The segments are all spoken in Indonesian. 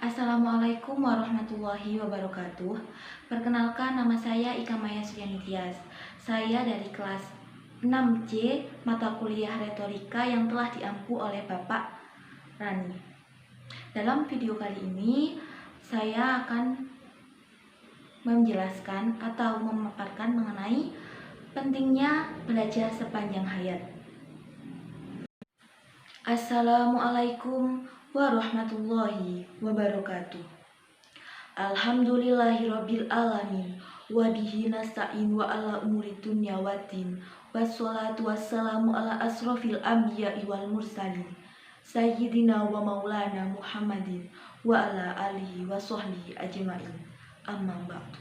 Assalamualaikum warahmatullahi wabarakatuh. Perkenalkan, nama saya Ika Maya Suryani Tias. Saya dari kelas 6C mata kuliah retorika yang telah diampu oleh Bapak Rani. Dalam video kali ini saya akan menjelaskan atau memaparkan mengenai pentingnya belajar sepanjang hayat. Assalamualaikum warahmatullahi wabarakatuh. Alhamdulillahirabbil alamin wa bihi nasta'in wa ala umuri dunya waddin wassalatu wassalamu ala asrofil anbiya'i wal mursalin sayyidina wa maulana Muhammadin wa ala alihi wa sahbihi ajma'in. Amma ba'du.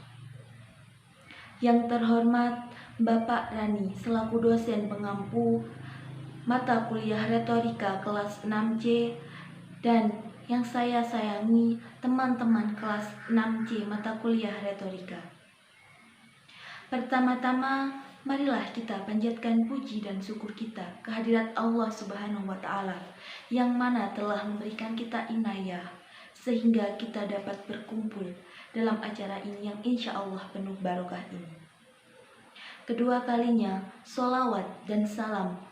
Yang terhormat Bapak Rani selaku dosen pengampu mata kuliah retorika kelas 6C, dan yang saya sayangi teman-teman kelas 6C mata kuliah retorika. Pertama-tama, marilah kita panjatkan puji dan syukur kita kehadirat Allah Subhanahu wa Ta'ala, yang mana telah memberikan kita inayah sehingga kita dapat berkumpul dalam acara ini yang insya Allah penuh barokah ini. Kedua kalinya, sholawat dan salam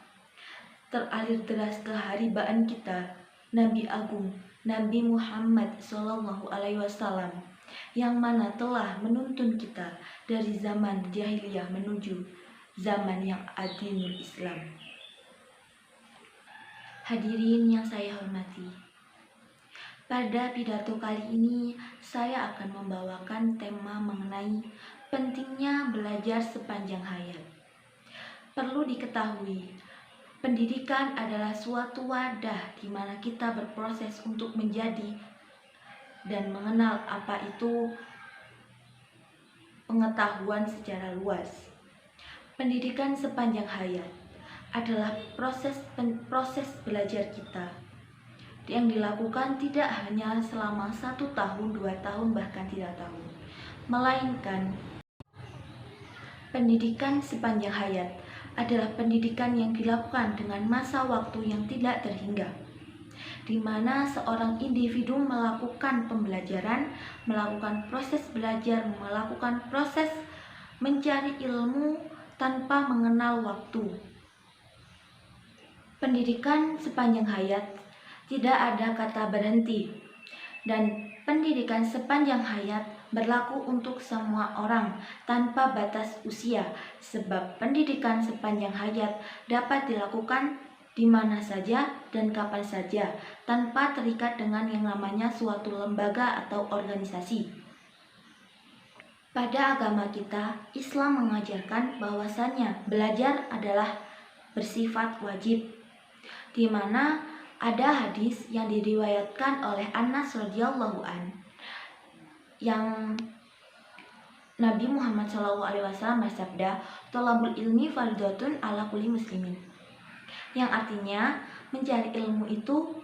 teralir deras ke haribaan kita, Nabi Agung Nabi Muhammad SAW, yang mana telah menuntun kita dari zaman jahiliyah menuju zaman yang adilul Islam. Hadirin yang saya hormati, pada pidato kali ini saya akan membawakan tema mengenai pentingnya belajar sepanjang hayat. Perlu diketahui, pendidikan adalah suatu wadah di mana kita berproses untuk menjadi dan mengenal apa itu pengetahuan secara luas. Pendidikan sepanjang hayat adalah proses belajar kita yang dilakukan tidak hanya selama 1 tahun, 2 tahun, bahkan 3 tahun, melainkan pendidikan sepanjang hayat adalah pendidikan yang dilakukan dengan masa waktu yang tidak terhingga, di mana seorang individu melakukan pembelajaran, melakukan proses belajar, melakukan proses mencari ilmu tanpa mengenal waktu. Pendidikan sepanjang hayat tidak ada kata berhenti, dan pendidikan sepanjang hayat berlaku untuk semua orang tanpa batas usia, sebab pendidikan sepanjang hayat dapat dilakukan di mana saja dan kapan saja tanpa terikat dengan yang namanya suatu lembaga atau organisasi. Pada agama kita, Islam mengajarkan bahwasannya belajar adalah bersifat wajib, di mana ada hadis yang diriwayatkan oleh Anas radhiyallahu an, yang Nabi Muhammad SAW bersabda, "Thalabul ilmi fardhatun ala kulli muslimin", yang artinya mencari ilmu itu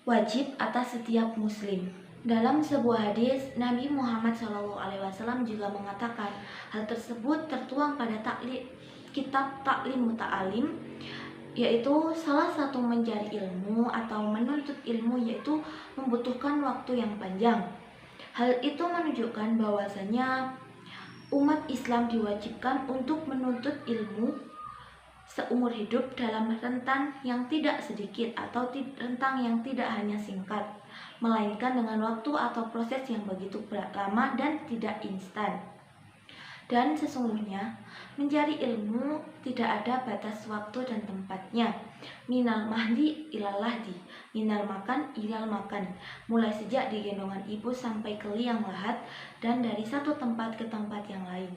wajib atas setiap muslim. Dalam sebuah hadis, Nabi Muhammad SAW juga mengatakan hal tersebut tertuang pada kitab Ta'lim Muta'alim, yaitu salah satu mencari ilmu atau menuntut ilmu yaitu membutuhkan waktu yang panjang. Hal itu menunjukkan bahwasanya umat Islam diwajibkan untuk menuntut ilmu seumur hidup dalam rentan yang tidak sedikit atau rentang yang tidak hanya singkat, melainkan dengan waktu atau proses yang begitu lama dan tidak instan. Dan sesungguhnya mencari ilmu tidak ada batas waktu dan tempatnya. Minal mahdi ilal lahdi, minal makan ilal makan, mulai sejak di gendongan ibu sampai ke liang lahat, dan dari satu tempat ke tempat yang lain.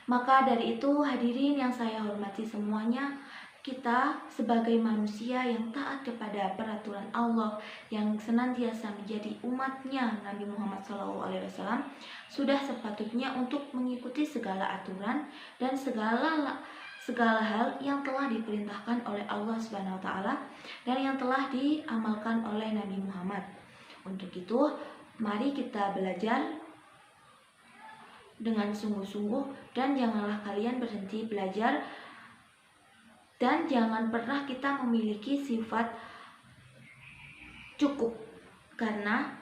Maka dari itu, hadirin yang saya hormati semuanya, kita sebagai manusia yang taat kepada peraturan Allah, yang senantiasa menjadi umatnya Nabi Muhammad SAW, sudah sepatutnya untuk mengikuti segala aturan dan segala hal yang telah diperintahkan oleh Allah Subhanahu wa Ta'ala dan yang telah diamalkan oleh Nabi Muhammad. Untuk itu, mari kita belajar dengan sungguh-sungguh, dan janganlah kalian berhenti belajar, dan jangan pernah kita memiliki sifat cukup, karena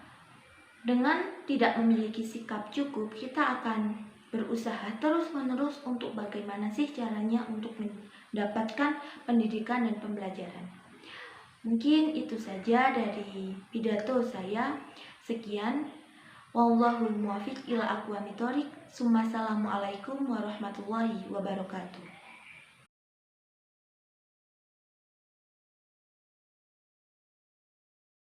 Dengan tidak memiliki sikap cukup, kita akan berusaha terus-menerus untuk bagaimana sih caranya untuk mendapatkan pendidikan dan pembelajaran. Mungkin itu saja dari pidato saya. Sekian. Wallahul muwaffiq ila aqwamit thoriq. Assalamualaikum warahmatullahi wabarakatuh.